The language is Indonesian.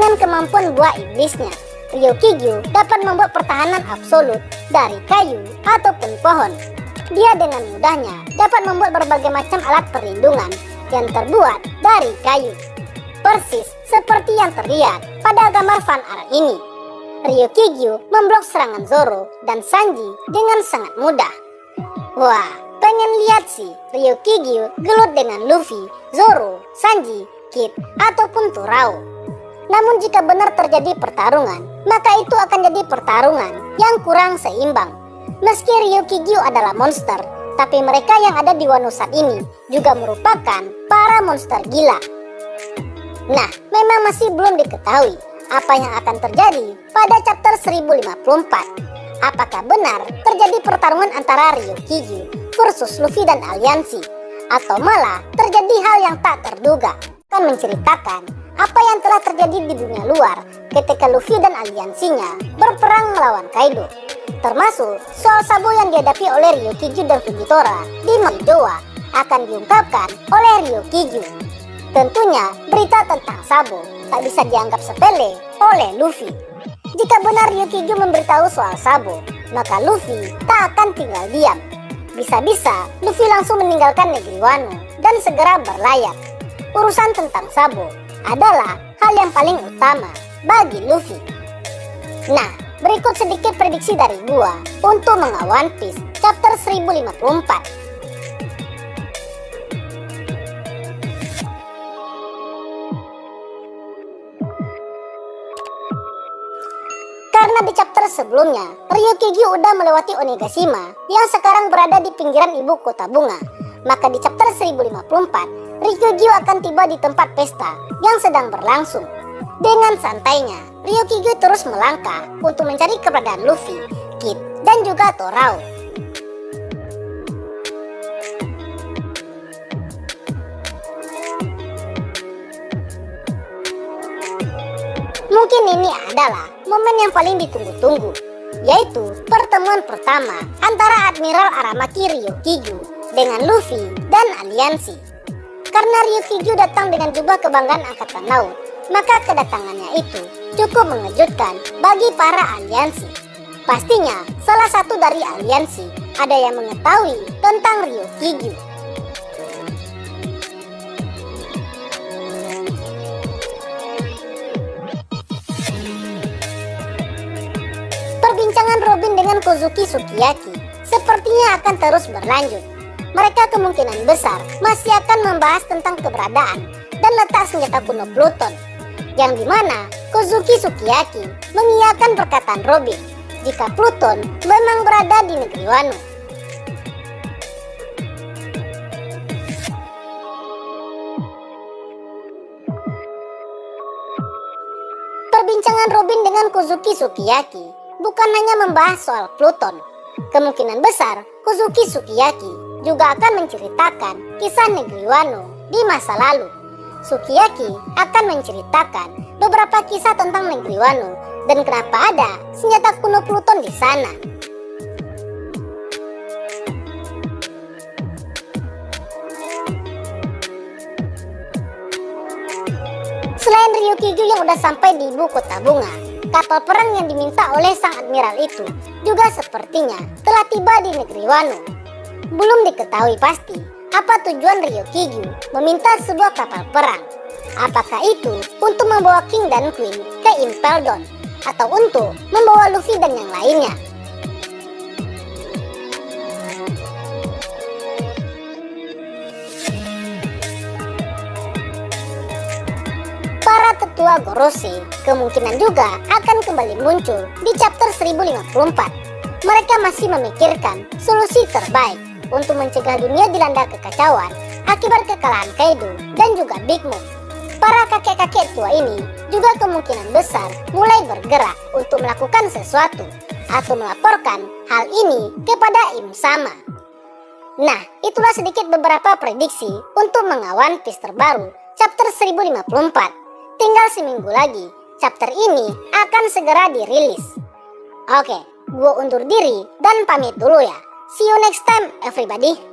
Dengan kemampuan buah iblisnya, Ryukigyu dapat membuat pertahanan absolut dari kayu ataupun pohon. Dia dengan mudahnya dapat membuat berbagai macam alat perlindungan yang terbuat dari kayu. Persis seperti yang terlihat pada gambar fan art ini. Ryukigyu memblok serangan Zoro dan Sanji dengan sangat mudah. Wah, pengen lihat sih Ryukigyu gelut dengan Luffy, Zoro, Sanji, Kid, ataupun Turao. Namun jika benar terjadi pertarungan, maka itu akan jadi pertarungan yang kurang seimbang. Meski Ryukigyu adalah monster, tapi mereka yang ada di Wano saat ini juga merupakan para monster gila. Nah, memang masih belum diketahui apa yang akan terjadi pada chapter 1054. Apakah benar terjadi pertarungan antara Ryukigyu versus Luffy dan aliansi, atau malah terjadi hal yang tak terduga? Akan menceritakan apa yang telah terjadi di dunia luar ketika Luffy dan aliansinya berperang melawan Kaido, termasuk soal Sabo yang dihadapi oleh Ryukigyu dan Fujitora di Maidoa akan diungkapkan oleh Ryukigyu. Tentunya berita tentang Sabo tak bisa dianggap sepele oleh Luffy. Jika benar Ryukigyu memberitahu soal Sabo, maka Luffy tak akan tinggal diam. Bisa-bisa Luffy langsung meninggalkan negeri Wano dan segera berlayar. Urusan tentang Sabo adalah hal yang paling utama bagi Luffy. Nah, berikut sedikit prediksi dari gua untuk manga One Piece chapter 1054. Karena di chapter sebelumnya, Ryukigyu udah melewati Onigashima yang sekarang berada di pinggiran ibu kota bunga. Maka di chapter 1054, Ryukigyu akan tiba di tempat pesta yang sedang berlangsung. Dengan santainya, Ryukigyu terus melangkah untuk mencari keberadaan Luffy, Kid, dan juga Torao. Mungkin ini adalah momen yang paling ditunggu-tunggu, yaitu pertemuan pertama antara Admiral Aramaki Ryukigyu dengan Luffy dan aliansi. Karena Ryukigyu datang dengan jubah kebanggaan angkatan laut, maka kedatangannya itu cukup mengejutkan bagi para aliansi. Pastinya salah satu dari aliansi ada yang mengetahui tentang Ryukigyu. Perbincangan Robin dengan Kozuki Sukiyaki sepertinya akan terus berlanjut. Mereka kemungkinan besar masih akan membahas tentang keberadaan dan letak senjata kuno Pluton, yang dimana Kozuki Sukiyaki mengiyakan perkataan Robin jika Pluton memang berada di negeri Wano. Perbincangan Robin dengan Kozuki Sukiyaki bukan hanya membahas soal Pluton. Kemungkinan besar Kozuki Sukiyaki juga akan menceritakan kisah negeri Wano di masa lalu. Sukiyaki akan menceritakan beberapa kisah tentang negeri Wano dan kenapa ada senjata kuno Pluton di sana. Selain Ryukigyu yang udah sampai di ibu kota bunga, kapal perang yang diminta oleh sang admiral itu juga sepertinya telah tiba di negeri Wano. Belum diketahui pasti apa tujuan Ryukigyu meminta sebuah kapal perang. Apakah itu untuk membawa King dan Queen ke Impel Down, atau untuk membawa Luffy dan yang lainnya? Para tetua Gorosei kemungkinan juga akan kembali muncul di chapter 1054. Mereka masih memikirkan solusi terbaik untuk mencegah dunia dilanda kekacauan akibat kekalahan Kaido dan juga Big Mom. Para kakek-kakek tua ini juga kemungkinan besar mulai bergerak untuk melakukan sesuatu atau melaporkan hal ini kepada Im Sama. Nah, itulah sedikit beberapa prediksi untuk manga One Piece terbaru chapter 1054. Tinggal seminggu lagi, chapter ini akan segera dirilis. Oke, gue undur diri dan pamit dulu ya. See you next time everybody.